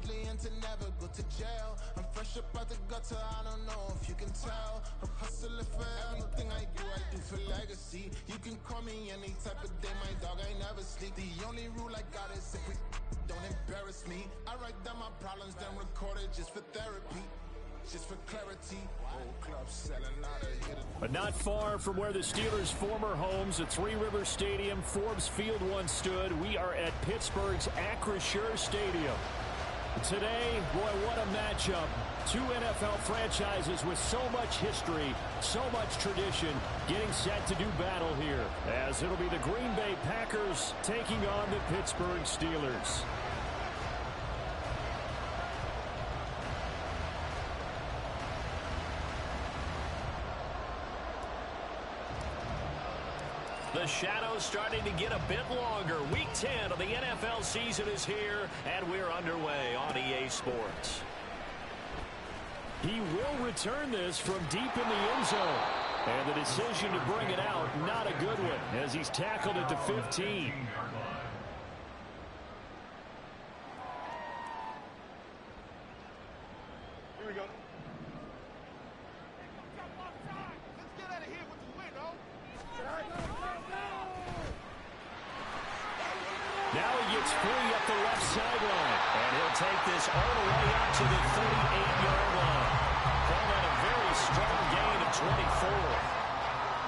monthly and to never go to jail. I'm fresh up out the gutter, I don't know if you can tell. I'm hustling for everything I do for legacy. You can call me any type of day, my dog, I never sleep. The only rule I got is if we don't embarrass me. I write down my problems, then record it just for therapy. Just for clarity, whole club selling out of here. But not far from where the Steelers' former homes at Three Rivers Stadium, Forbes Field once stood, we are at Pittsburgh's Acrisure Stadium. Today, boy, what a matchup. Two NFL franchises with so much history, so much tradition, getting set to do battle here, as it'll be the Green Bay Packers taking on the Pittsburgh Steelers. The shadow's starting to get a bit longer. Week 10 of the NFL season is here, and we're underway on EA Sports. He will return this from deep in the end zone. And the decision to bring it out, not a good one, as he's tackled at the 15. Here we go. Let's get out of here with the win, oh. Now he gets free up the left sideline. And he'll take this all the way up to the 38-yard line. Call that a very strong gain of 24.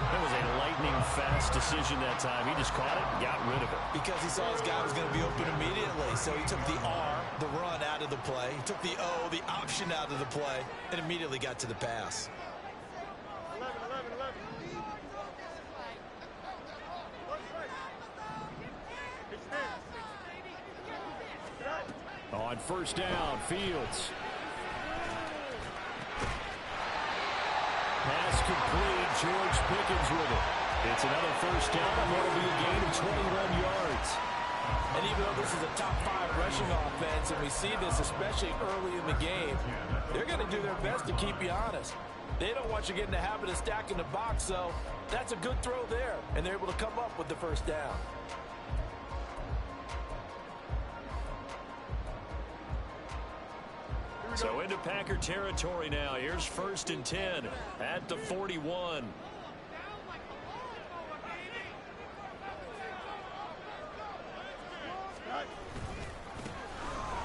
That was a lightning-fast decision that time. He just caught it and got rid of it. Because he saw his guy was going to be open immediately. So he took the R, the run, out of the play. He took the O, the option, out of the play, and immediately got to the pass. 11. On first down, Fields. Pass complete. George Pickens with it. It's another first down, and that'll be a gain of 21 yards. And even though this is a top-5 rushing offense, and we see this especially early in the game, they're going to do their best to keep you honest. They don't want you to get in the habit of stacking the box, so that's a good throw there, and they're able to come up with the first down. So into Packer territory now. Here's 1st and 10 at the 41.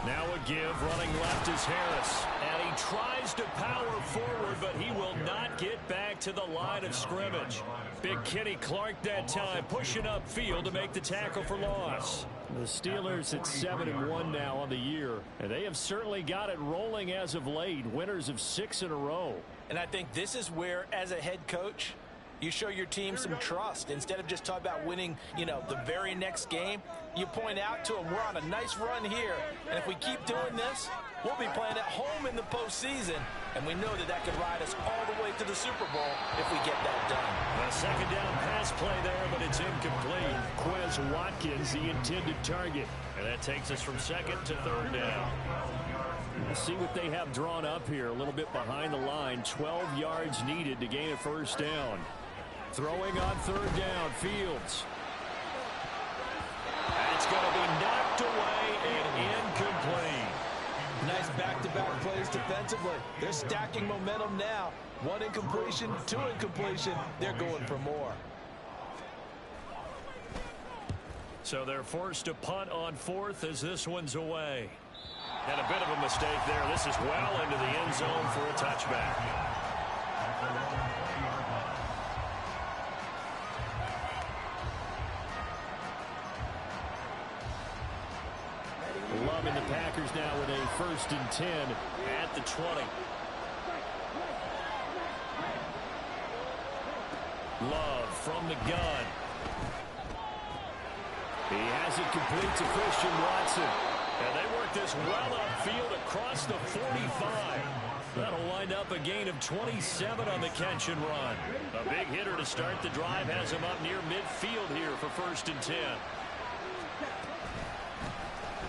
Now a give, running left is Harris. And he tries to power forward, but he will not get back to the line of scrimmage. Big Kenny Clark that time, pushing upfield to make the tackle for loss. The Steelers at 7-1 now on the year, and they have certainly got it rolling as of late, winners of 6 in a row. And I think this is where, as a head coach, you show your team some trust. Instead of just talking about winning, the very next game, you point out to them, we're on a nice run here, and if we keep doing this, we'll be playing at home in the postseason, and we know that could ride us all the way to the Super Bowl if we get that done. A second down pass play there, but it's incomplete. Quez Watkins, the intended target. And that takes us from 2nd to 3rd down. Let's see what they have drawn up here. A little bit behind the line. 12 yards needed to gain a first down. Throwing on 3rd down, Fields. That's going to be knocked away and incomplete. Nice back-to-back plays defensively. They're stacking momentum now. 1 incompletion, 2 incompletion. They're going for more. So they're forced to punt on 4th as this one's away. And a bit of a mistake there. This is well into the end zone for a touchback. Loving the Packers now with a 1st and 10 at the 20. Love from the gun. He has it complete to Christian Watson. And they work this well upfield across the 45. That'll wind up a gain of 27 on the catch and run. A big hitter to start the drive has him up near midfield here for 1st and 10.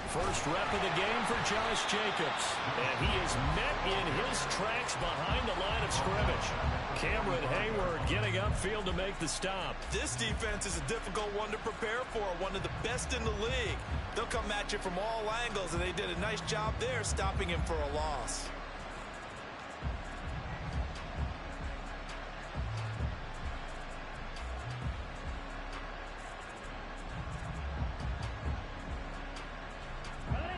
First rep of the game for Josh Jacobs. And he is met in his tracks behind the line of scrimmage. Cameron Hayward getting upfield to make the stop. This defense is a difficult one to prepare for, one of the best in the league. They'll come at you from all angles, and they did a nice job there stopping him for a loss.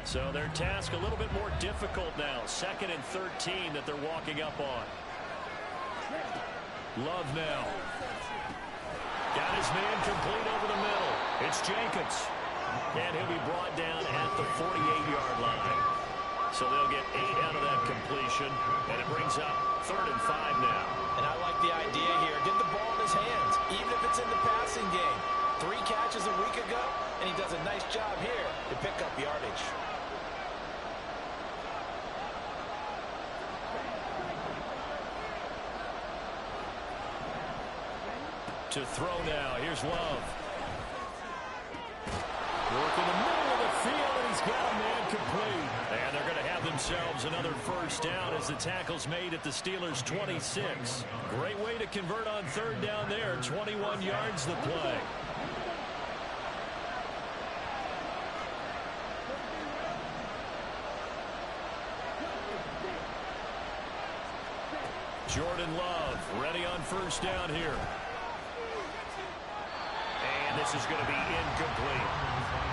So their task a little bit more difficult now. 2nd and 13 that they're walking up on. Love now. Got his man complete over the middle. It's Jacobs. And he'll be brought down at the 48-yard line. So they'll get 8 out of that completion. And it brings up 3rd and 5 now. And I like the idea here. Get the ball in his hands, even if it's in the passing game. 3 catches a week ago, and he does a nice job here to pick up yardage. To throw now. Here's Love. Work in the middle of the field, and he's got a man complete. And they're going to have themselves another first down as the tackle's made at the Steelers' 26. Great way to convert on 3rd down there. 21 yards the play. Jordan Love ready on first down here. And this is going to be incomplete.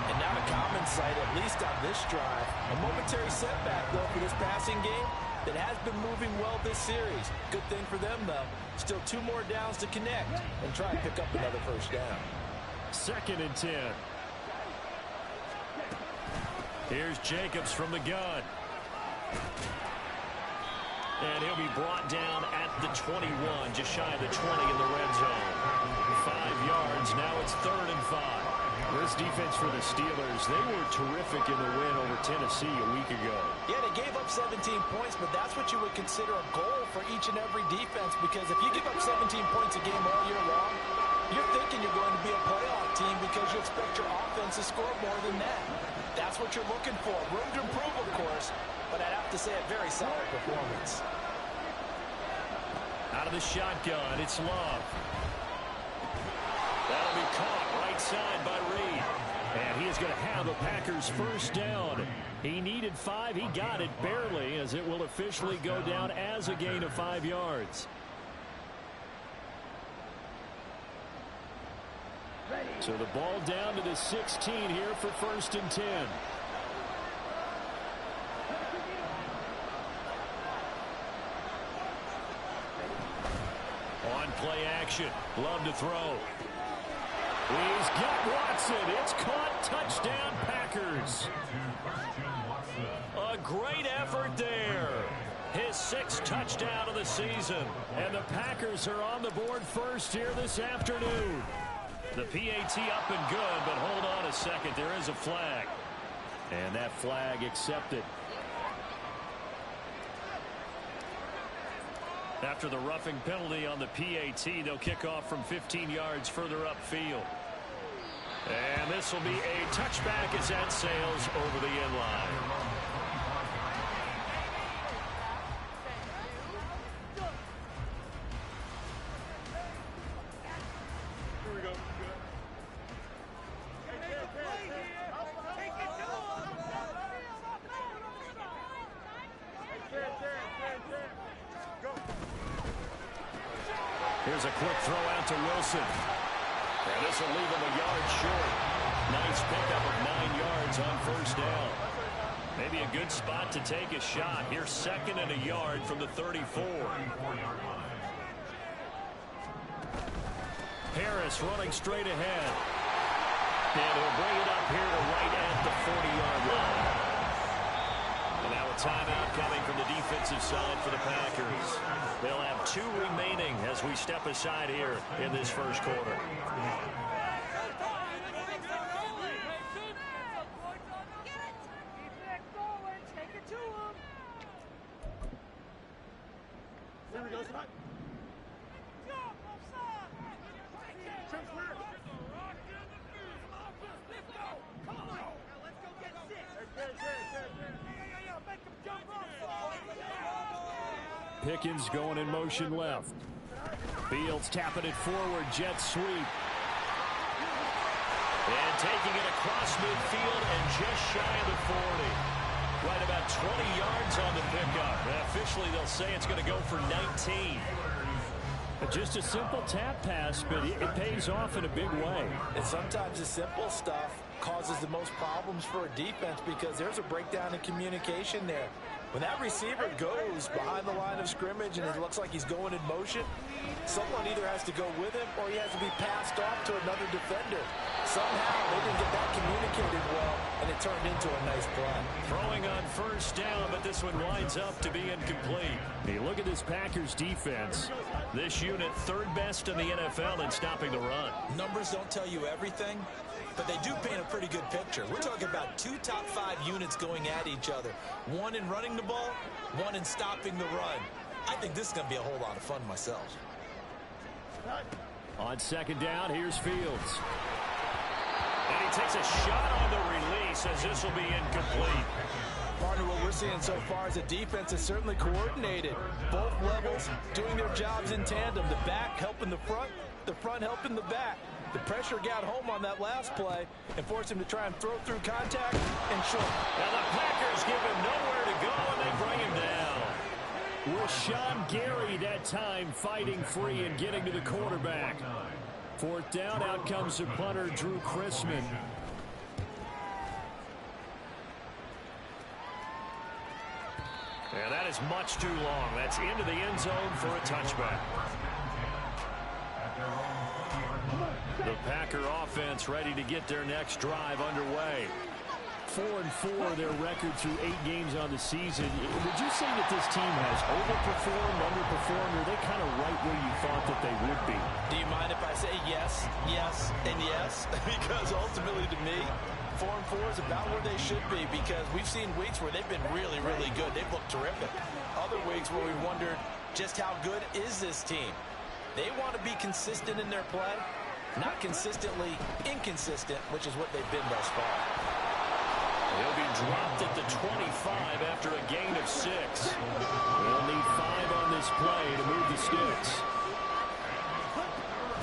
And not a common sight, at least on this drive. A momentary setback, though, for this passing game that has been moving well this series. Good thing for them, though. Still 2 more downs to connect and try and pick up another first down. 2nd and 10. Here's Jacobs from the gun. And he'll be brought down at the 21, just shy of the 20 in the red zone. 5 yards, now it's 3rd and 5. This defense for the Steelers, they were terrific in the win over Tennessee a week ago. Yeah, they gave up 17 points, but that's what you would consider a goal for each and every defense, because if you give up 17 points a game all year long, you're thinking you're going to be a playoff team because you expect your offense to score more than that. That's what you're looking for. Room to improve, of course, but I'd have to say a very solid performance. Out of the shotgun, it's Love. That'll be caught right side by Reed. And he is going to have the Packers first down. He needed 5. He got it barely, as it will officially go down as a gain of 5 yards. So the ball down to the 16 here for 1st and 10. On play action. Love to throw. He's got Watson. It's caught. Touchdown, Packers. A great effort there. His 6th touchdown of the season. And the Packers are on the board first here this afternoon. The PAT up and good, but hold on a second. There is a flag. And that flag accepted. After the roughing penalty on the PAT, they'll kick off from 15 yards further upfield. And this will be a touchback as that sails over the end line. Here's a quick throw out to Wilson. And this will leave him a yard short. Nice pickup of 9 yards on first down. Maybe a good spot to take a shot. Here's 2nd and a yard from the 34. Harris running straight ahead. And he'll bring it up here to right at the 40-yard line. And now a timeout coming from the defensive side for the Packers. They'll have 2 remaining as we step aside here in this first quarter. Pickens going in motion left. Fields tapping it forward, jet sweep. And taking it across midfield and just shy of the 40. Right about 20 yards on the pickup. And officially, they'll say it's going to go for 19. Just a simple tap pass, but it pays off in a big way. And sometimes the simple stuff causes the most problems for a defense because there's a breakdown in communication there. When that receiver goes behind the line of scrimmage and it looks like he's going in motion, someone either has to go with him or he has to be passed off to another defender. Somehow they didn't get that communicated well, and it turned into a nice play. Throwing on first down, but this one winds up to be incomplete. Hey, look at this Packers defense. This unit third best in the NFL in stopping the run. Numbers don't tell you everything, but they do paint a pretty good picture. We're talking about 2 top 5 units going at each other. One in running the ball, one in stopping the run. I think this is going to be a whole lot of fun myself. On second down, here's Fields. And he takes a shot on the release as this will be incomplete. Partner, what we're seeing so far is a defense is certainly coordinated. Both levels doing their jobs in tandem. The back helping the front helping the back. The pressure got home on that last play and forced him to try and throw through contact and short. Now the Packers give him nowhere to go, and they bring him down. Rashawn Gary that time fighting free and getting to the quarterback. Fourth down, out comes the punter, Drew Chrisman. And that is much too long. That's into the end zone for a touchback. The Packer offense ready to get their next drive underway. 4-4 their record through 8 games on the season. Would you say that this team has overperformed, underperformed, or are they kind of right where you thought that they would be? Do you mind if I say yes, yes, and yes? Because ultimately to me, 4-4 is about where they should be because we've seen weeks where they've been really, really good. They've looked terrific. Other weeks where we wondered just how good is this team. They want to be consistent in their play, not consistently inconsistent, which is what they've been thus far. He'll be dropped at the 25 after a gain of 6. They'll need 5 on this play to move the sticks.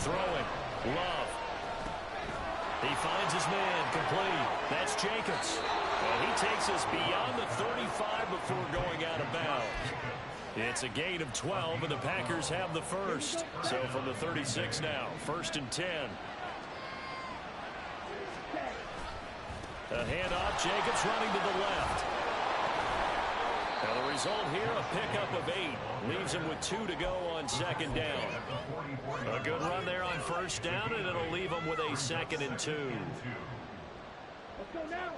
Throwing. Love. He finds his man. Complete. That's Jacobs. And he takes us beyond the 35 before going out of bounds. It's a gain of 12, and the Packers have the first. So from the 36 now, 1st and 10. A handoff, Jacobs running to the left. Now the result here, a pickup of 8. Leaves him with 2 to go on second down. A good run there on first down, and it'll leave him with a 2nd and 2. Let's go now.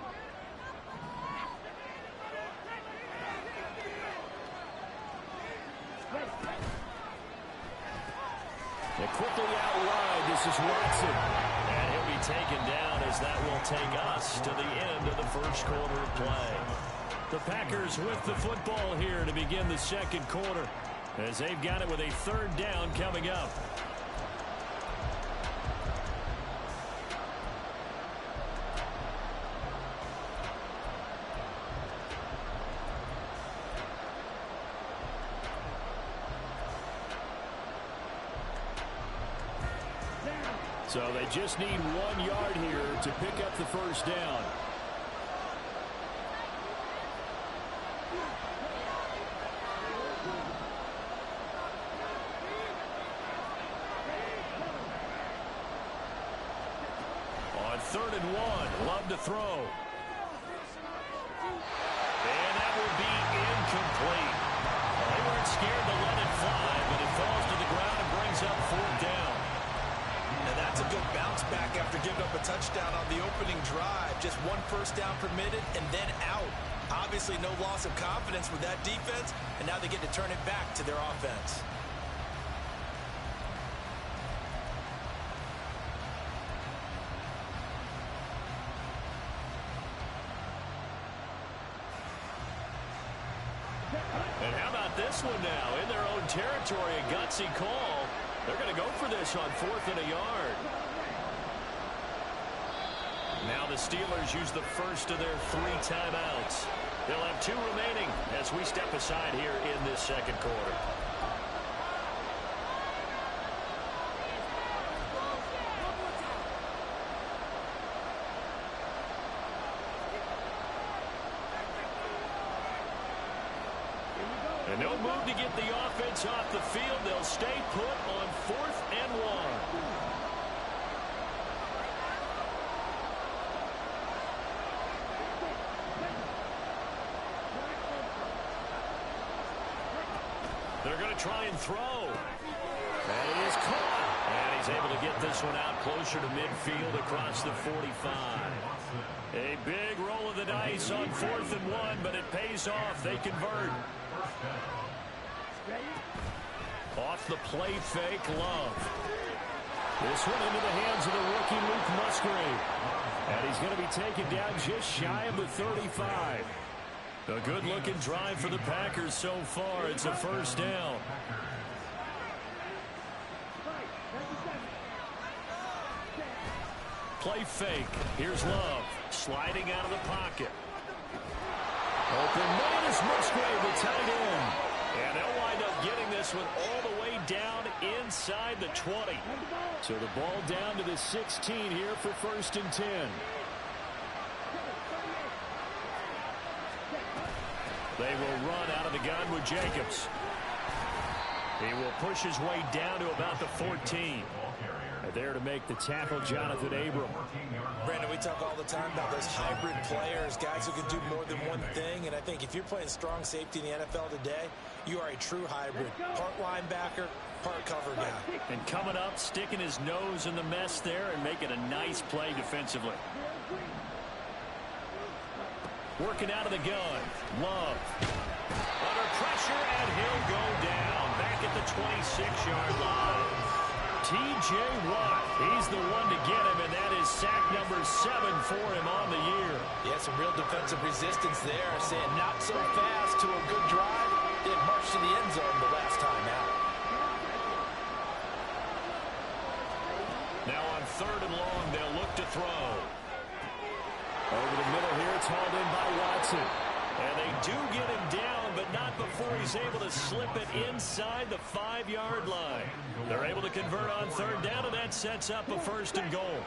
They quickly out wide. This is Watson. And he'll be taken down as that will take us to the end of the first quarter of play. The Packers with the football here to begin the second quarter as they've got it with a 3rd down coming up. So they just need 1 yard here to pick up the first down. On 3rd and 1, Love to throw. And that will be incomplete. They weren't scared to let it fly, but it falls to the ground and brings up 4th down. And that's a good bounce back after giving up a touchdown on the opening drive. Just 1 first down permitted and then out. Obviously no loss of confidence with that defense, and now they get to turn it back to their offense. And how about this one now? In their own territory, a gutsy call. They're going to go for this on 4th and a yard. Now the Steelers use the first of their 3 timeouts. They'll have 2 remaining as we step aside here in this second quarter. And no move to get the offense off the field. They'll stay put on 4th and 1. They're going to try and throw. And he is caught. And he's able to get this one out closer to midfield across the 45. A big roll of the dice on 4th and 1, but it pays off. They convert. Off the play fake, Love. This one into the hands of the rookie Luke Musgrave. And he's going to be taken down just shy of the 35. A good-looking drive for the Packers so far. It's a first down. Play fake. Here's Love. Sliding out of the pocket. Open man is Musgrave, the tight end. And they'll wind up getting this one all the way down inside the 20. So the ball down to the 16 here for 1st and 10. They will run out of the gun with Jacobs. He will push his way down to about the 14. There to make the tackle, Jonathan Abram. Brandon, we talk all the time about those hybrid players, guys who can do more than one thing. And I think if you're playing strong safety in the NFL today, you are a true hybrid. Part linebacker, part cover guy. And coming up, sticking his nose in the mess there and making a nice play defensively. Working out of the gun. Love. Under pressure, and he'll go down. Back at the 26-yard line. T.J. Watt, he's the one to get him, and that is sack number 7 for him on the year. Yeah, some real defensive resistance there. Saying not so fast to a good drive. Didn't march to the end zone the last time out. Now on 3rd and long, they'll look to throw. Over the middle here, it's hauled in by Watson. And they do get him down, but not before he's able to slip it inside the 5-yard line. They're able to convert on 3rd down, and that sets up a 1st and goal.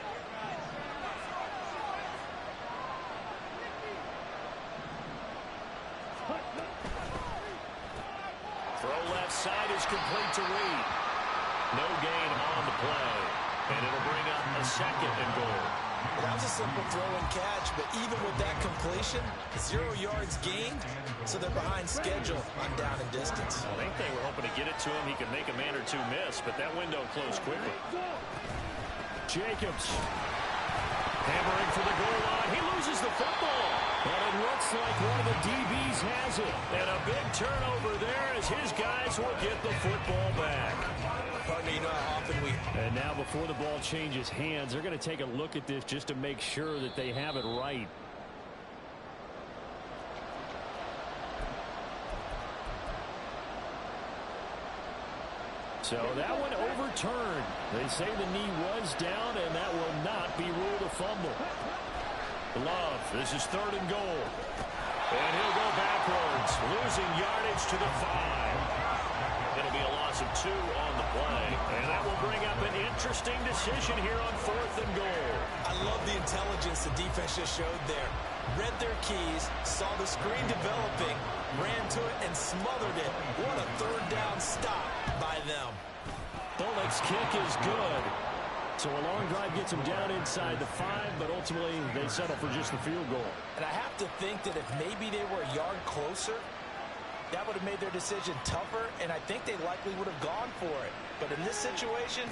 Throw left side is complete to Reed. No gain on the play. And it'll bring up a 2nd and goal. Well, that was a simple throw and catch, but even with that completion, 0 yards gained, so they're behind schedule on down and distance. I think they were hoping to get it to him. He could make a man or 2 miss, but that window closed quickly. Jacobs hammering for the goal line. He loses the football. And it looks like one of the DBs has it. And a big turnover there as his guys will get the football back. Partner, you know how often we... And now before the ball changes hands, they're going to take a look at this just to make sure that they have it right. So that one overturned. They say the knee was down, and that will not be ruled a fumble. Love, this is 3rd and goal. And he'll go backwards, losing yardage to the 5. It'll be a loss of 2 on the play. And that will bring up an interesting decision here on 4th and goal. I love the intelligence the defense just showed there. Read their keys, saw the screen developing, ran to it, and smothered it. What a 3rd down stop by them. Bullock's kick is good. So a long drive gets them down inside the 5, but ultimately they settle for just the field goal. And I have to think that if maybe they were a yard closer, that would have made their decision tougher, and I think they likely would have gone for it. But in this situation,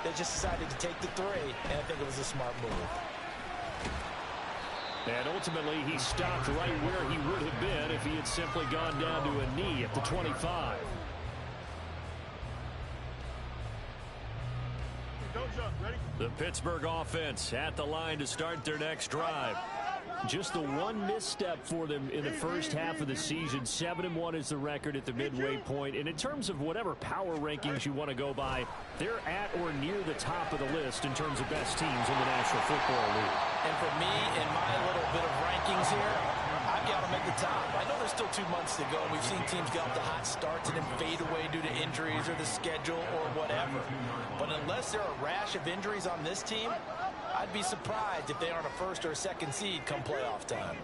they just decided to take the 3, and I think it was a smart move. And ultimately, he stopped right where he would have been if he had simply gone down to a knee at the 25. The Pittsburgh offense at the line to start their next drive. Just the one misstep for them in the first half of the season. 7-1 is the record at the midway point. And in terms of whatever power rankings you want to go by, they're at or near the top of the list in terms of best teams in the National Football League. And for me, in my little bit of rankings here, I've got them at the top. I know there's still 2 months to go. We've seen teams get off to hot starts and then fade away due to injuries or the schedule or whatever. But unless there are a rash of injuries on this team, I'd be surprised if they aren't a first or a second seed come playoff time.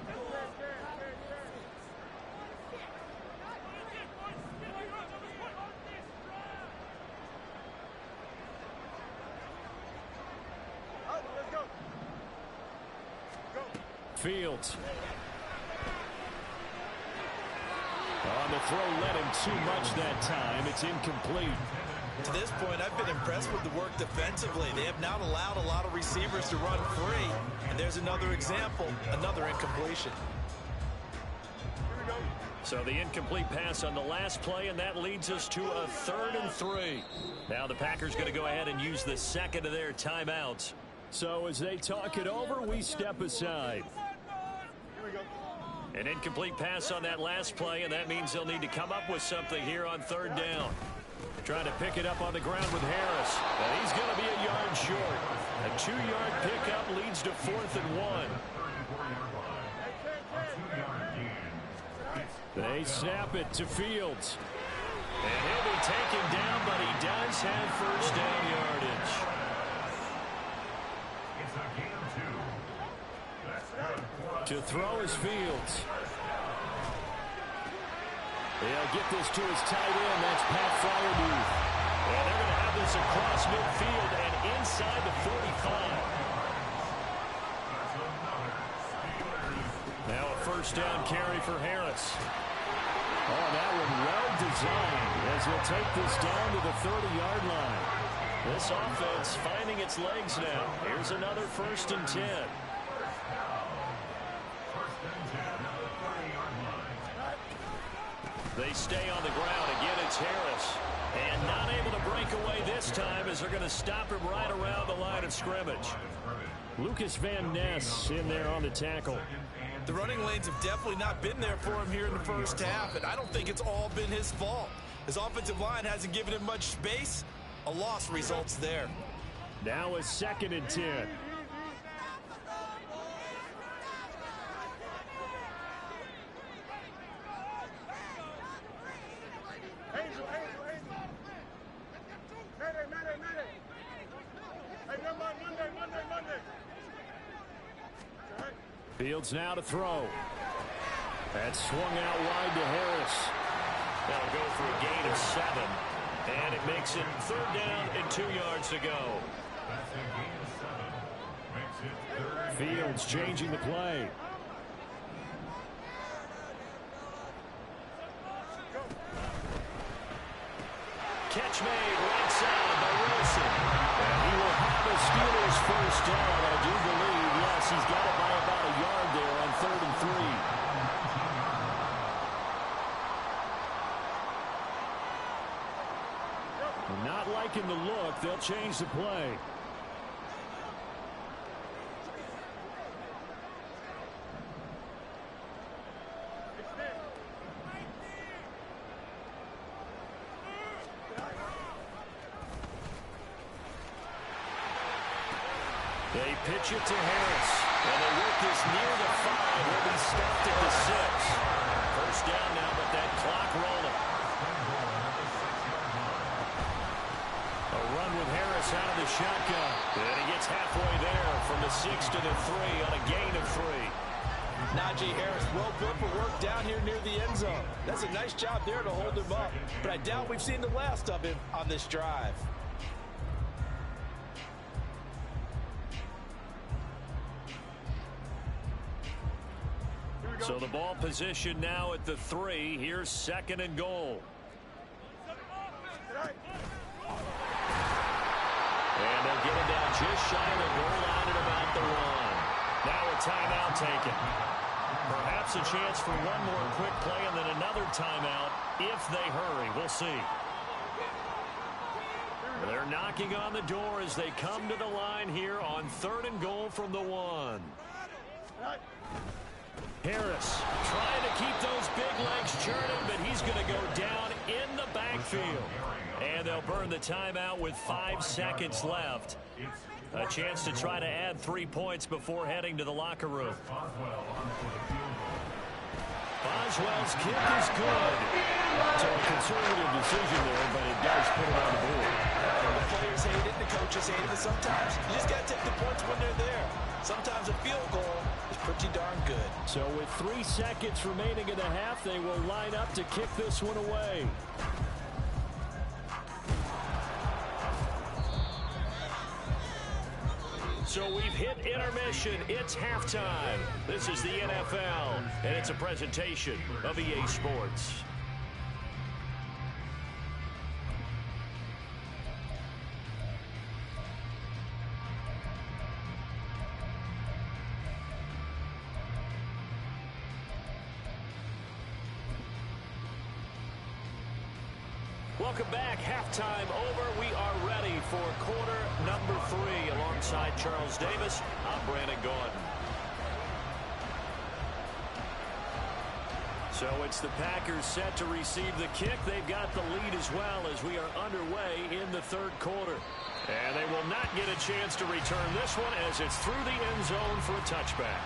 Fields. On the throw, led him too much that time. It's incomplete. To this point, I've been impressed with the work defensively. They have not allowed a lot of receivers to run free. And there's another example, another incompletion. So the incomplete pass on the last play, and that leads us to a 3rd and 3. Now the Packers going to go ahead and use the second of their timeouts. So as they talk it over, we step aside. An incomplete pass on that last play, and that means they'll need to come up with something here on 3rd down. Trying to pick it up on the ground with Harris. But he's going to be a yard short. A 2-yard pickup leads to 4th and 1. They snap it to Fields. And he'll be taken down, but he does have first down yardage. To throw is Fields. They'll get this to his tight end. That's Pat Fryermuth. And they're going to have this across midfield and inside the 45. Now a first down carry for Harris. Oh, that one well designed as he'll take this down to the 30-yard line. This offense finding its legs now. Here's another 1st and 10. They stay on the ground. Again, it's Harris. And not able to break away this time as they're going to stop him right around the line of scrimmage. Lucas Van Ness in there on the tackle. The running lanes have definitely not been there for him here in the first half, and I don't think it's all been his fault. His offensive line hasn't given him much space. A loss results there. Now a 2nd and 10. Fields now to throw. That's swung out wide to Harris. That'll go for a gain of 7. And it makes it 3rd down and 2 yards to go. Fields changing the play. Catch made right side by Wilson. And he will have the Steelers first down, I do believe. Yes, he's got it by about a yard there on 3rd and 3. Not liking the look. They'll change the play. They pitch it to Harris. And they work this near the 5. He'll be stopped at the 6. First down now, but that clock rolling. A run with Harris out of the shotgun. And he gets halfway there from the 6 to the 3 on a gain of 3. Najee Harris, well built for work down here near the end zone. That's a nice job there to hold him up. But I doubt we've seen the last of him on this drive. So the ball position now at the 3. Here's 2nd and goal. And they'll get it down just shy of the goal line at about the 1. Now a timeout taken. Perhaps a chance for one more quick play and then another timeout if they hurry. We'll see. They're knocking on the door as they come to the line here on 3rd and goal from the 1. Harris trying to keep those big legs churning, but he's going to go down in the backfield. And they'll burn the timeout with 5 seconds left. A chance to try to add 3 points before heading to the locker room. Boswell's kick is good. So a conservative decision there, but it does put it on the board. The players hate it, the coaches hate it, but sometimes you just got to take the points when they're there. Sometimes a field goal is pretty darn good. So with 3 seconds remaining in the half, they will line up to kick this one away. So we've hit intermission. It's halftime. This is the NFL, and it's a presentation of EA Sports. Welcome back. Halftime over. We are ready for quarter number 3. Alongside Charles Davis, I'm Brandon Gaudin. So it's the Packers set to receive the kick. They've got the lead as well as we are underway in the third quarter. And they will not get a chance to return this one as it's through the end zone for a touchback.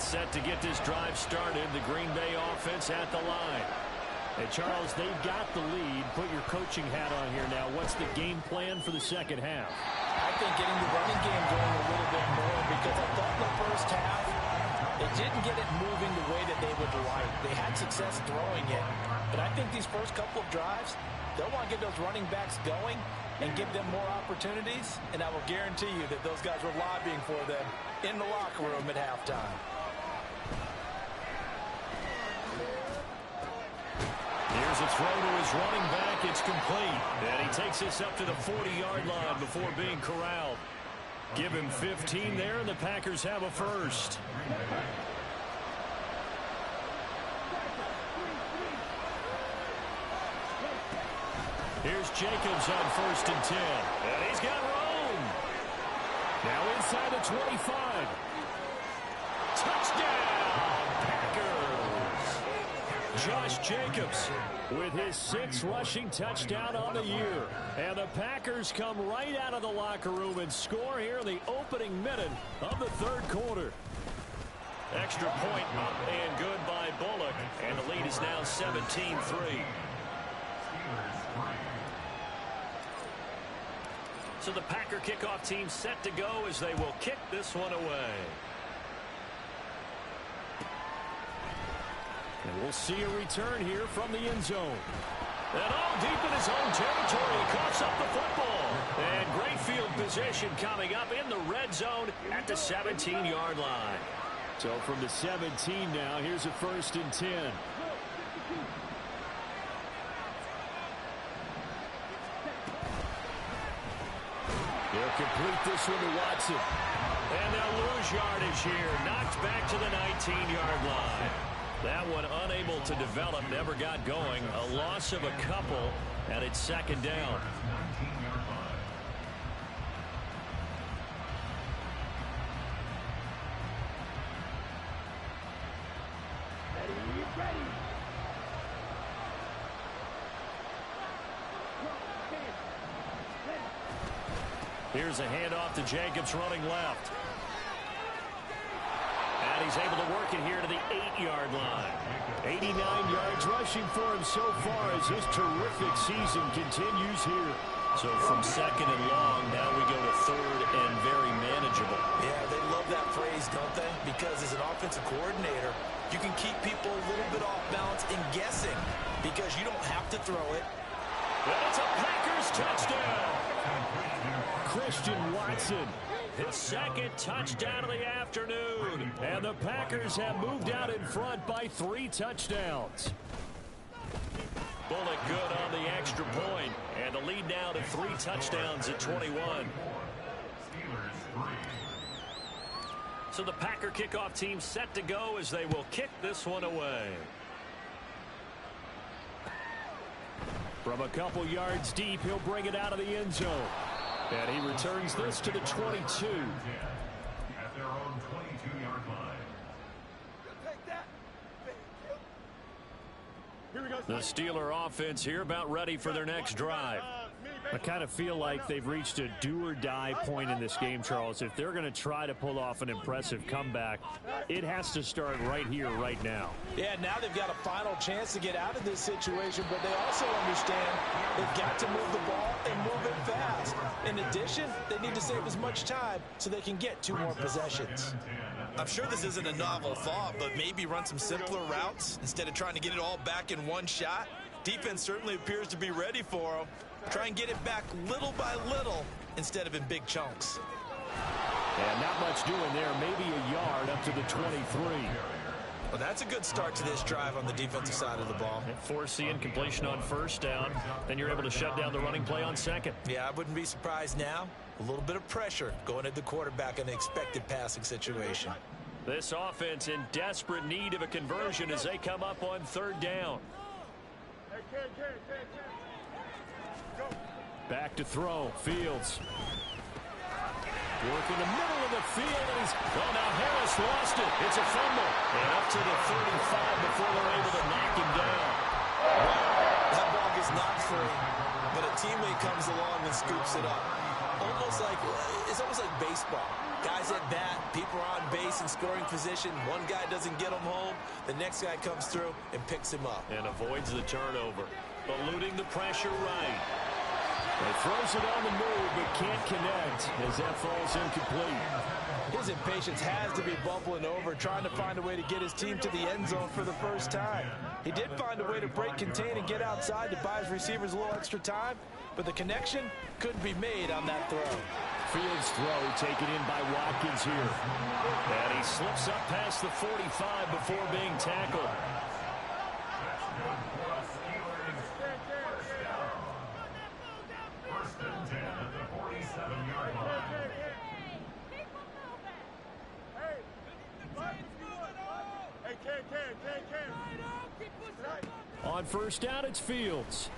Set to get this drive started. The Green Bay offense at the line. And Charles, they've got the lead. Put your coaching hat on here now. What's the game plan for the second half? I think getting the running game going a little bit more, because I thought in the first half they didn't get it moving the way that they would like. They had success throwing it, but I think these first couple of drives, they'll want to get those running backs going and give them more opportunities, and I will guarantee you that those guys were lobbying for them in the locker room at halftime. Here's a throw to his running back. It's complete. And he takes this up to the 40-yard line before being corralled. Give him 15 there, and the Packers have a first. Here's Jacobs on 1st and 10. And he's got room. Now inside the 25. Touchdown, Packers. Josh Jacobs with his 6th rushing touchdown on the year. And the Packers come right out of the locker room and score here in the opening minute of the third quarter. Extra point up and good by Bullock. And the lead is now 17-3. So the Packer kickoff team set to go as they will kick this one away. And we'll see a return here from the end zone. And all deep in his own territory, he coughs up the football. And great field position coming up in the red zone at the 17-yard line. So from the 17 now, here's a 1st and 10. They'll complete this one to Watson. And they'll lose yardage here. Knocked back to the 19-yard line. That one unable to develop, never got going. A loss of a couple, and it's 2nd down. Here's a handoff to Jacobs running left. And he's able to work it here to the 8-yard line. 89 yards rushing for him so far as his terrific season continues here. So from 2nd and long, now we go to 3rd and very manageable. Yeah, they love that phrase, don't they? Because as an offensive coordinator, you can keep people a little bit off balance and guessing because you don't have to throw it. And it's a Packers touchdown. Christian Watson, his 2nd touchdown of the afternoon. And the Packers have moved out in front by 3 touchdowns. Bullock good on the extra point. And the lead now to 3 touchdowns at 21. So the Packer kickoff team set to go as they will kick this one away. From a couple yards deep, he'll bring it out of the end zone. And he returns this to the 22. At their own 22-yard line. The Steeler offense here about ready for their next drive. I kind of feel like they've reached a do-or-die point in this game, Charles. If they're going to try to pull off an impressive comeback, it has to start right here, right now. Yeah, now they've got a final chance to get out of this situation, but they also understand they've got to move the ball and move it fast. In addition, they need to save as much time so they can get 2 more possessions. I'm sure this isn't a novel thought, but maybe run some simpler routes instead of trying to get it all back in one shot. Defense certainly appears to be ready for them. Try and get it back little by little instead of in big chunks. And not much doing there, maybe a yard up to the 23. Well, that's a good start to this drive on the defensive side of the ball. And force the incompletion on first down, then you're able to shut down the running play on second. Yeah, I wouldn't be surprised now. A little bit of pressure going at the quarterback in an expected passing situation. This offense in desperate need of a conversion as they come up on third down. Back to throw. Fields. Working the middle of the field, and he's... Oh, now Harris lost it. It's a fumble. And up to the 35 before they're able to knock him down. That ball is not free, but a teammate comes along and scoops it up. It's almost like baseball. Guys at bat, people are on base in scoring position. One guy doesn't get him home. The next guy comes through and picks him up. And avoids the turnover. Eluding the pressure right. He throws it on the move, but can't connect as that falls incomplete. His impatience has to be bubbling over, trying to find a way to get his team to the end zone for the first time. He did find a way to break contain and get outside to buy his receivers a little extra time, but the connection couldn't be made on that throw. Fields throw taken in by Watkins here. And he slips up past the 45 before being tackled. On first down, it's Fields.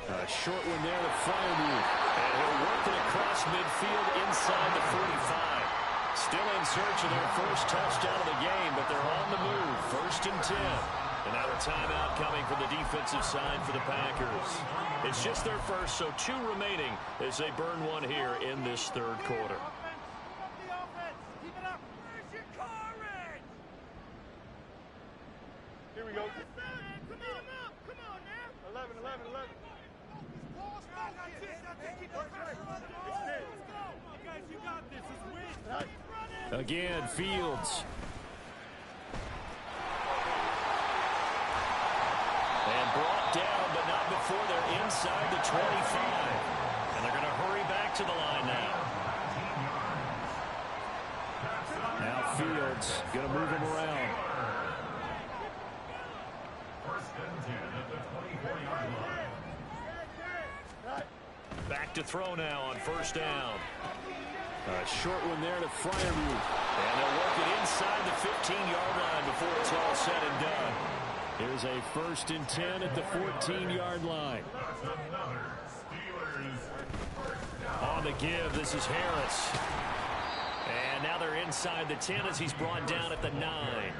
A short one there to Fryermuth. And he'll work it across midfield inside the 45. Still in search of their first touchdown of the game, but they're on the move. First and 10. And now a timeout coming from the defensive side for the Packers. It's just their first, so 2 remaining as they burn one here in this third quarter. Here we go. Come on now. 11. Again, Fields. And brought down, but not before they're inside the 25. And they're going to hurry back to the line now. Now Fields going to move him around. Back to throw now on first down. A short one there to Fryermuth. And they'll work it inside the 15-yard line before it's all said and done. Here's a first and 10 at the 14-yard line. On the give, this is Harris. And now they're inside the 10 as he's brought down at the 9.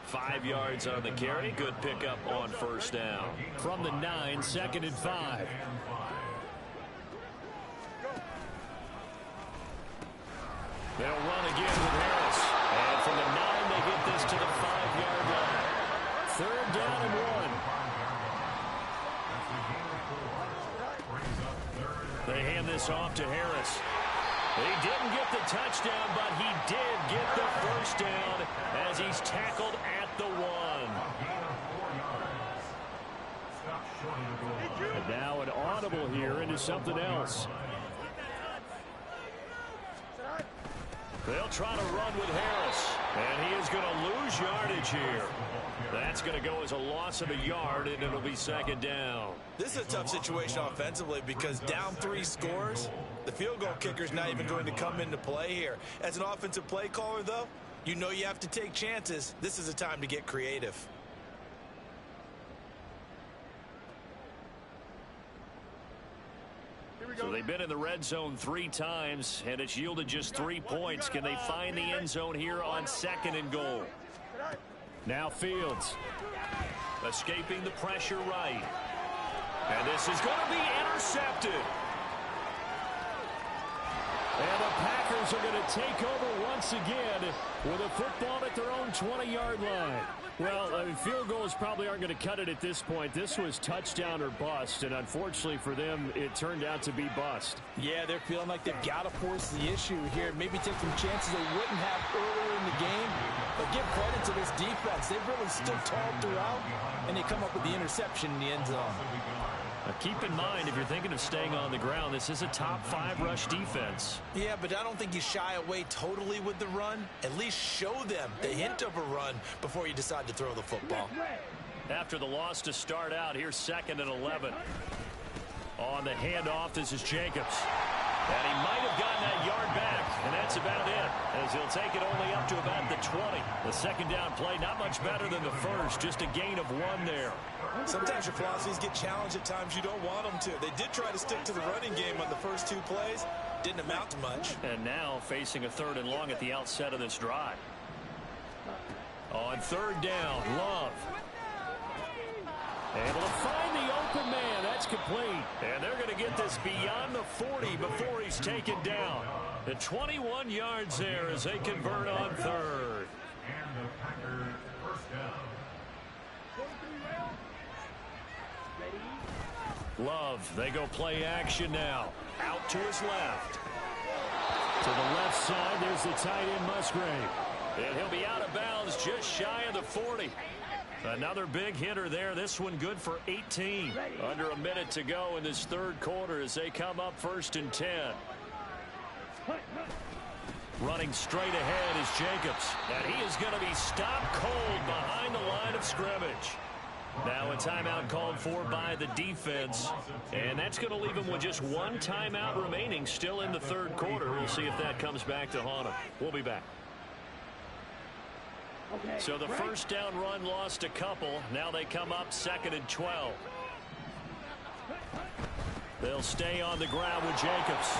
5 yards on the carry. Good pickup on first down. From the 9, second and 5. They'll run again with Harris. And from the 9, they get this to the 5-yard line. Third down and 1. They hand this off to Harris. He didn't get the touchdown, but he did get the first down as he's tackled at the 1. And now an audible here into something else. They'll try to run with Harris, and he is going to lose yardage here. That's going to go as a loss of a yard, and it'll be second down. This is a tough situation offensively because down 3 scores, the field goal kicker's not even going to come into play here. As an offensive play caller, though, you know you have to take chances. This is a time to get creative. So they've been in the red zone 3 times, and it's yielded just 3 points. Can they find the end zone here on second and goal? Now Fields. escaping the pressure right. And this is going to be intercepted. And the Packers are going to take over once again with a football at their own 20-yard line. Well, field goals probably aren't going to cut it at this point. This was touchdown or bust, and unfortunately for them, it turned out to be bust. Yeah, they're feeling like they've got to force the issue here. Maybe take some chances they wouldn't have earlier in the game. But give credit to this defense. They've really stood tall throughout, and they come up with the interception in the end zone. Now keep in mind, if you're thinking of staying on the ground, this is a top-5 rush defense. Yeah, but I don't think you shy away totally with the run. At least show them the hint of a run before you decide to throw the football. After the loss to start out, here's 2nd and 11. On the handoff, this is Jacobs. And he might have gotten that yard back, and that's about it, as he'll take it only up to about the 20. The second down play, not much better than the first, just a gain of 1 there. Sometimes your philosophies get challenged at times you don't want them to. They did try to stick to the running game on the first 2 plays. Didn't amount to much. And now facing a 3rd and long at the outset of this drive. On 3rd down, Love. Able to find the open man. That's complete. And they're going to get this beyond the 40 before he's taken down. The 21 yards there as they convert on 3rd. And the Packers first down. Love, they go play action now. Out to his left. To the left side, there's the tight end Musgrave. And he'll be out of bounds just shy of the 40. Another big hitter there. This one good for 18. Under a minute to go in this 3rd quarter as they come up 1st and 10. Running straight ahead is Jacobs. And he is going to be stopped cold behind the line of scrimmage. Now a timeout called for by the defense. And that's going to leave him with just 1 timeout remaining still in the 3rd quarter. We'll see if that comes back to haunt him. We'll be back. So the first down run lost a couple. Now they come up 2nd and 12. They'll stay on the ground with Jacobs.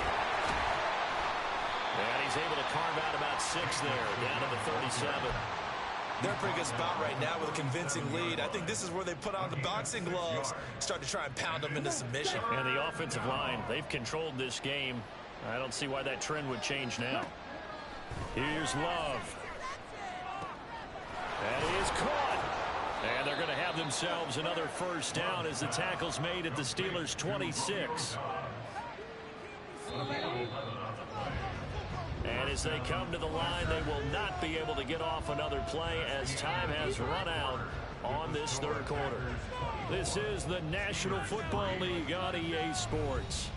And he's able to carve out about 6 there, down to the 37. They're in a pretty good spot right now with a convincing lead. I think this is where they put on the boxing gloves, start to try and pound them into submission. And the offensive line, they've controlled this game. I don't see why that trend would change now. Here's Love. That is caught. And they're going to have themselves another first down as the tackle's made at the Steelers' 26. And as they come to the line, they will not be able to get off another play as time has run out on this 3rd quarter. This is the National Football League on EA Sports.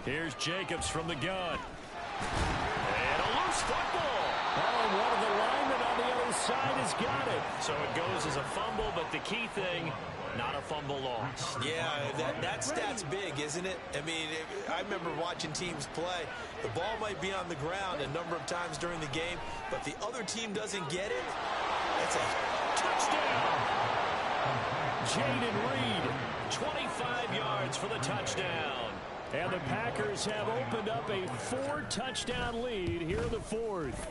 Here's Jacobs from the gun. And a loose football. Oh, one of the linemen on the other side has got it. So it goes as a fumble, but the key thing, not a fumble loss. Yeah, that stat's big, isn't it? I mean, I remember watching teams play. The ball might be on the ground a number of times during the game, but if the other team doesn't get it, it's a touchdown. Jaden Reed, 25 yards for the touchdown. And the Packers have opened up a 4-touchdown lead here in the 4th.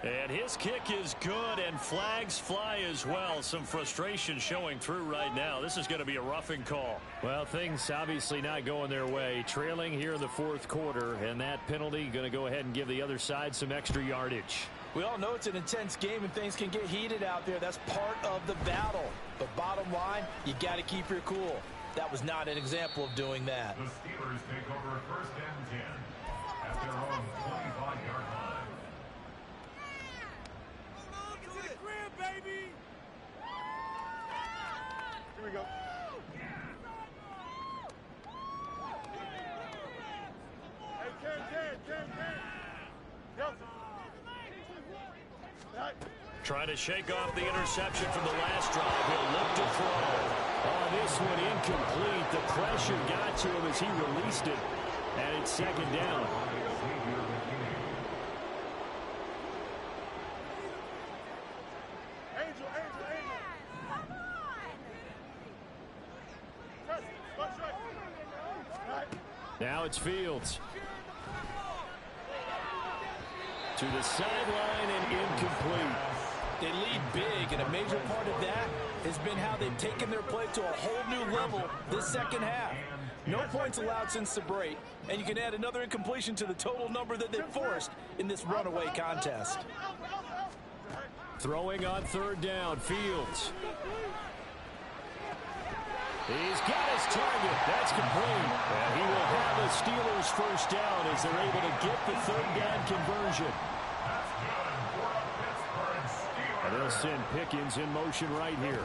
And his kick is good, and flags fly as well. Some frustration showing through right now. This is going to be a roughing call. Well, things obviously not going their way. Trailing here in the 4th quarter, and that penalty going to go ahead and give the other side some extra yardage. We all know it's an intense game and things can get heated out there. That's part of the battle. But bottom line, you got to keep your cool. That was not an example of doing that. The Steelers take over 1st and 10 at their own 25-yard line. Get to the crib, baby! Here we go. Hey, 10. Delta. Trying to shake off the interception from the last drive. He'll look to throw. Oh, this one incomplete. The pressure got to him as he released it. And it's 2nd down. Angel. Come on! Watch right. Now it's Fields. To the sideline and incomplete. They lead big, and a major part of that has been how they've taken their play to a whole new level this second half. No points allowed since the break, and you can add another incompletion to the total number that they've forced in this runaway contest. Throwing on third down, Fields. He's got his target. That's complete. And he will have the Steelers first down as they're able to get the third down conversion. And they'll send Pickens in motion right here.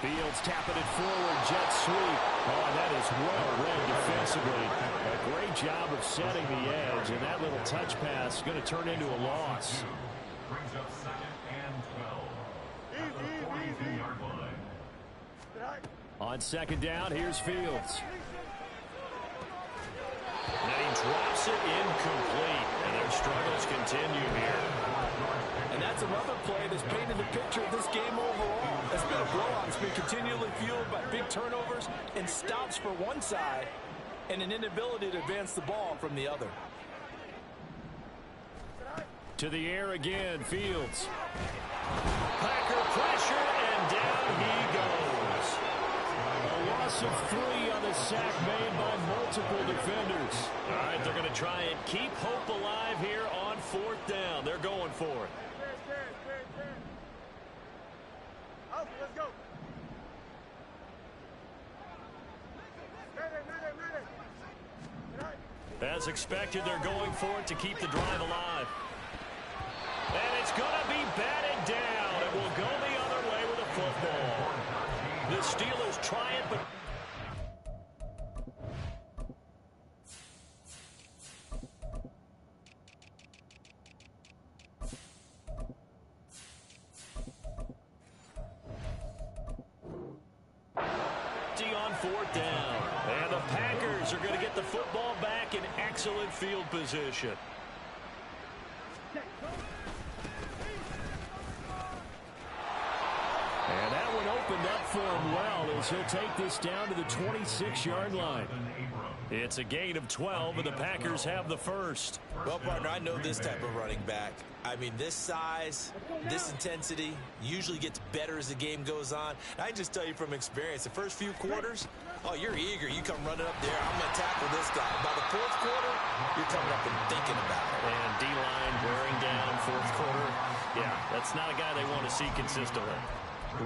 Fields tapping it forward, jet sweep. Oh, that is well read defensively. A great job of setting the edge, and that little touch pass is going to turn into a loss. Brings up 2nd and 12 at the 42-yard line. On second down, here's Fields. And he drops it incomplete, and their struggles continue here. And that's another play that's painted the picture of this game overall. It's been a blowout. It's been continually fueled by big turnovers and stops for one side and an inability to advance the ball from the other. To the air again, Fields. Packer pressure, and down he goes. A loss of 3 on the sack made by multiple defenders. All right, they're going to try and keep hope alive here on 4th down. They're going for it. Let's go. As expected, they're going for it to keep the drive alive. And it's going to be batted down. It will go the other way with a football. The Steelers try it, but... on 4th down. And the Packers are going to get the football back in excellent field position. And that one opened up for him well as he'll take this down to the 26-yard line. It's a gain of 12, and the Packers have the first. Well, partner, I know this type of running back. I mean, this size, this intensity usually gets better as the game goes on. I can just tell you from experience, the first few quarters, oh, you're eager. You come running up there, I'm going to tackle this guy. By the 4th quarter, you're coming up and thinking about it. And D-line wearing down 4th quarter. Yeah, that's not a guy they want to see consistently.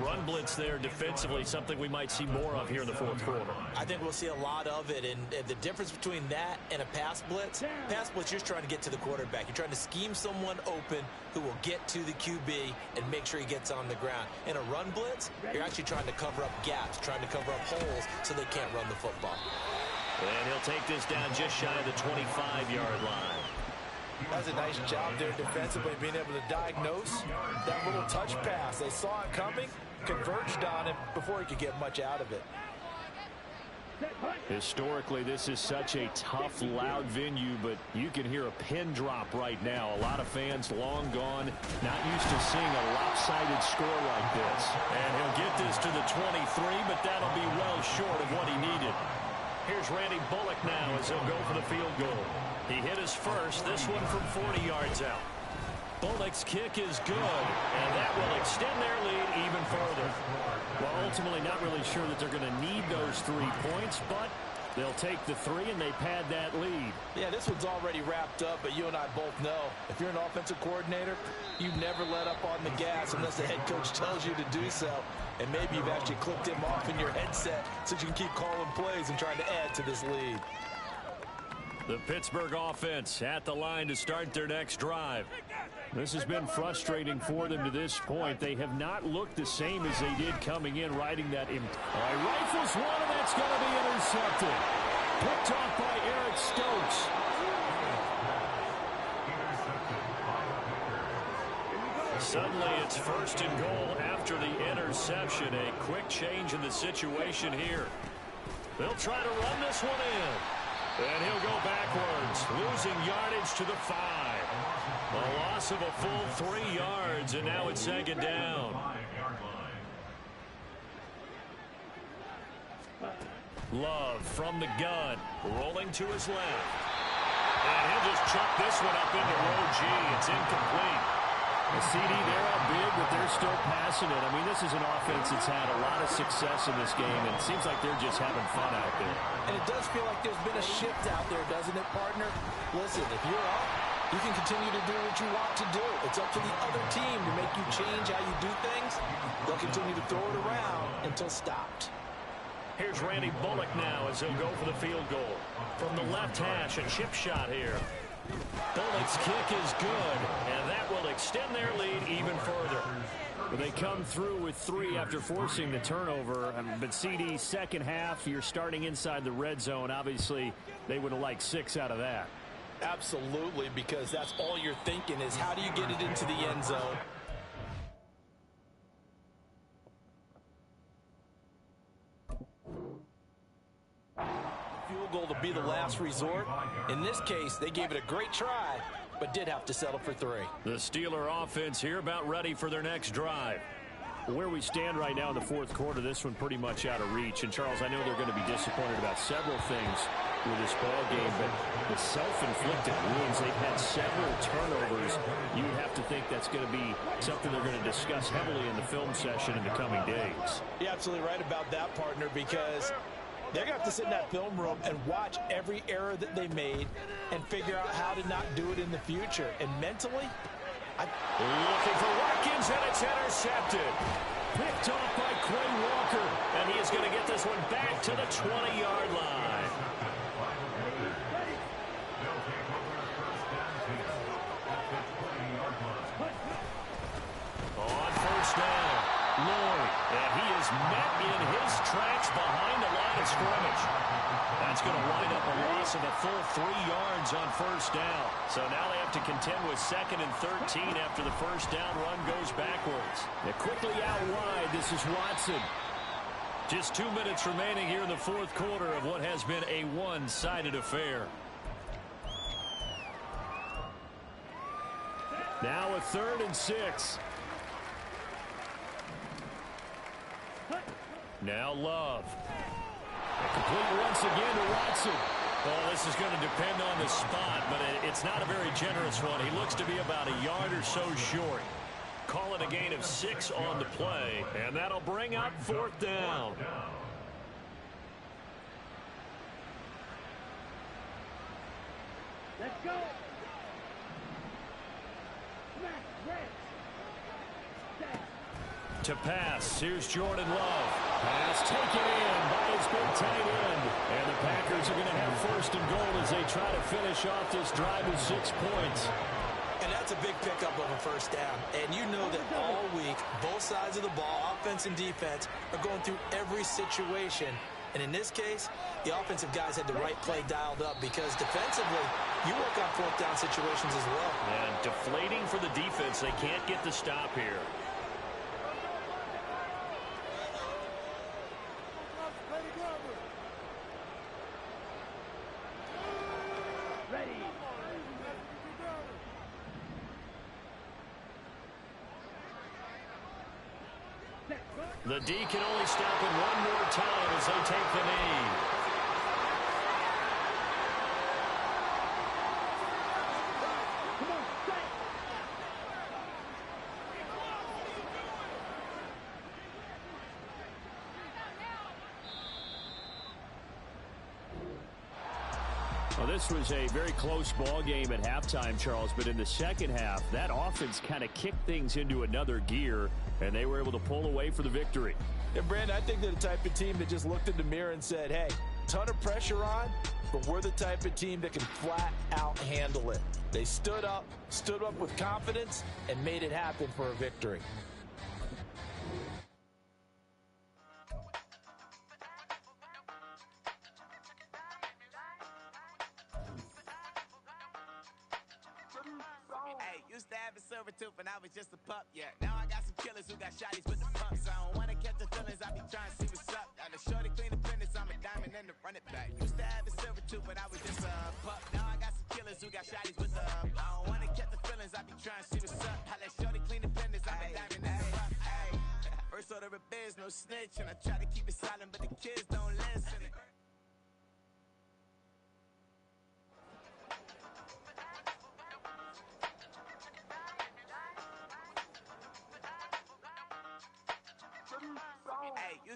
Run blitz there defensively, something we might see more of here in the 4th quarter. I think we'll see a lot of it, and the difference between that and a pass blitz, you're just trying to get to the quarterback. You're trying to scheme someone open who will get to the QB and make sure he gets on the ground. In a run blitz, you're actually trying to cover up gaps, trying to cover up holes so they can't run the football. And he'll take this down just shy of the 25-yard line. That's a nice job there defensively, being able to diagnose that little touch pass. They saw it coming, converged on it before he could get much out of it. Historically, this is such a tough, loud venue, but you can hear a pin drop right now. A lot of fans long gone, not used to seeing a lopsided score like this. And he'll get this to the 23, but that'll be well short of what he needed. Here's Randy Bullock now as he'll go for the field goal. He hit his first, this one from 40 yards out. Bullock's kick is good, and that will extend their lead even further. Well, ultimately not really sure that they're going to need those 3 points, but they'll take the 3 and they pad that lead. Yeah, this one's already wrapped up, but you and I both know if you're an offensive coordinator, you never let up on the gas unless the head coach tells you to do so. And maybe you've actually clicked him off in your headset so you can keep calling plays and trying to add to this lead. The Pittsburgh offense at the line to start their next drive. This has been frustrating for them to this point. They have not looked the same as they did coming in, riding that. Rifles one, and that's going to be intercepted. Picked off by Eric Stokes. Suddenly it's 1st and goal after the interception. A quick change in the situation here. They'll try to run this one in. And he'll go backwards, losing yardage to the 5. A loss of a full 3 yards, and now it's 2nd down. Love from the gun, rolling to his left. And he'll just chuck this one up into row G. It's incomplete. The CD, they're all big, but they're still passing it. I mean, this is an offense that's had a lot of success in this game, and it seems like they're just having fun out there. And it does feel like there's been a shift out there, doesn't it, partner? Listen, if you're up, you can continue to do what you want to do. It's up to the other team to make you change how you do things. They'll continue to throw it around until stopped. Here's Randy Bullock now as he'll go for the field goal. From the left hash, a chip shot here. Bullock's kick is good, and that will extend their lead even further. But they come through with 3 after forcing the turnover. But CD, second half, you're starting inside the red zone. Obviously, they would have liked 6 out of that. Absolutely, because that's all you're thinking is how do you get it into the end zone? Field goal to be the last resort. In this case, they gave it a great try, but did have to settle for 3. The Steeler offense here about ready for their next drive. Where we stand right now in the fourth quarter, this one pretty much out of reach. And, Charles, I know they're going to be disappointed about several things with this ball game, but the self-inflicted wounds, they've had several turnovers. You have to think that's going to be something they're going to discuss heavily in the film session in the coming days. You're absolutely right about that, partner, because they're going to have to sit in that film room and watch every error that they made and figure out how to not do it in the future. And mentally, looking for Watkins, and it's intercepted. Picked off by Quay Walker, and he is going to get this one back to the 20-yard line. On first down, Lloyd, and he is met in his tracks behind the line of scrimmage. That's going to wind up a loss of a full 3 yards on first down. So now they have to contend with 2nd and 13 after the first down run goes backwards. They're quickly out wide. This is Watson. Just 2 minutes remaining here in the fourth quarter of what has been a one-sided affair. Now a 3rd and 6. Now Love. Complete once again to Watson. Well, this is going to depend on the spot, but it's not a very generous one. He looks to be about a yard or so short. Call it a gain of 6 on the play, and that'll bring up 4th down. Let's go. To pass, here's Jordan Love. Pass taken in by his big tight end. And the Packers are going to have 1st and goal as they try to finish off this drive with 6 points. and that's a big pickup of a first down. And you know that all week, both sides of the ball, offense and defense, are going through every situation. And in this case, the offensive guys had the right play dialed up because defensively, you work on 4th down situations as well. And deflating for the defense. They can't get the stop here. The D can only stop it one more time as they take the knee. Well, this was a very close ball game at halftime, Charles, but in the second half, that offense kind of kicked things into another gear, and they were able to pull away for the victory. And, Brandon, I think they're the type of team that just looked in the mirror and said, hey, ton of pressure on, but we're the type of team that can flat out handle it. They stood up with confidence, and made it happen for a victory. Tooth and I was just a pup, yeah. Now I got some killers who got shotties with the pumps. I don't wanna catch the feelings, I be trying to see what's up. Got a shorty clean the business, I'm a diamond and to run it back. Used to have a silver tooth, but I was just a pup. Now I got some killers who got shotties with the I don't wanna catch the feelings, I be trying to see what's up. How that shorty clean the business, I'm a diamond and to rough. First order of biz, no snitch, and I try to keep it silent, but the kids don't listen.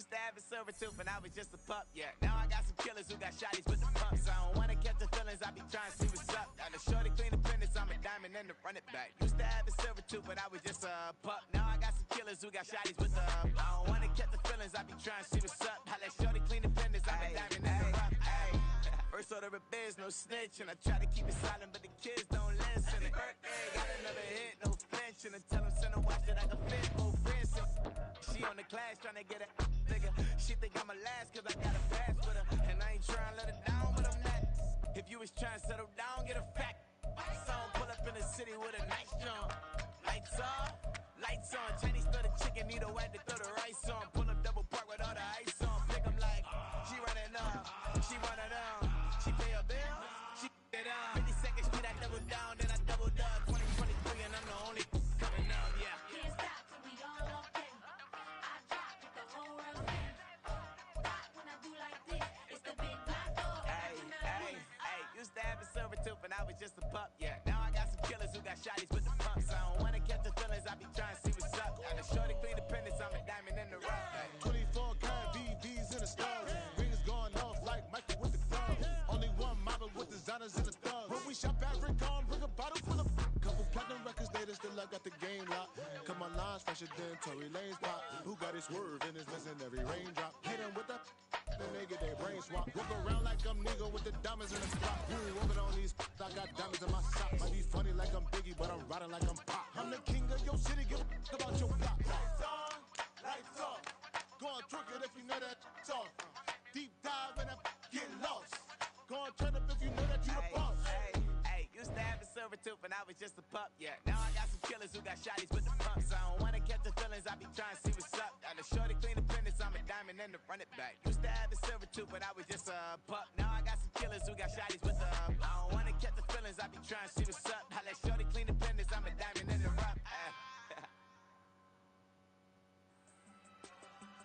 Used to have a silver tooth and I was just a pup, yeah. Now I got some killers who got shotties with the pumps. I don't wanna catch the feelings, I be trying to see what's up. Got a shorty clean the finish, I'm a diamond and to run it back. Used to have a silver tooth but I was just a pup. Now I got some killers who got shotties with the I don't wanna catch the feelings, I be trying to see what's up. I let shorty clean the finish, I'm a diamond and the rough. First order of biz, no snitch, and I try to keep it silent, but the kids don't listen. And birthday, got another hit, no flinch, and I tell them send a watch that I can fit, both wrists. She on the class trying to get a nigga. She think I'm a last cause I got a pass with her, and I ain't trying to let her down, but I'm not. If you was trying to settle down, get a fact. Song pull up in the city with a nice jump. Lights off, lights on. Chinese throw the chicken, need a wipe to throw the rice on. Pull up double park with all the ice on. Pick 'em like she running up, she running down. She pay her bill, she it up. 52nd Street, I double down, then I double up. 2023, and I'm the only coming up, yeah. Can't stop till we all walk in. I drop with the whole world in. Stop when I do like this. It's the big black dog. Hey, used to have a silver tooth and I was just a pup, yeah. Now I got some killers who got shotties with the pumps. I don't wanna catch the feelings, I be trying to see what's up. Got a shorty clean the pendants, I'm a diamond in the rough. 24 karat BBs in the stars. Rings going off like Michael with the club. Only one model with designers in the thugs. When we shop at Rincon, bring a bottle full of couple platinum records later, still I got the game locked. Come on, lines fresher than Tory Lane's pop. Who got his swerve and is missing every raindrop? Hit them with the then they get their brain swap. Walk around like I'm nigga with the diamonds in the spot. You ain't walking on these I got diamonds in my socks. Might be funny like I'm Biggie, but I'm riding like I'm Pop. I'm the king of your city, give a about your block. Lights on, lights off. Go on, twerk it if you know that off. Deep dive and get lost. Go on, turn up if you know that you the boss. Hey, used to have a silver tooth and I was just a pup, yeah. Now I got some killers who got shotties with the pumps. I don't wanna catch the feelings, I be trying to see what's up. Got a shorty clean the pendants, I'm a diamond and to run it back. Used to have a silver tooth but I was just a pup. Now I got some killers who got shotties with the I don't wanna catch the feelings, I be trying to see what's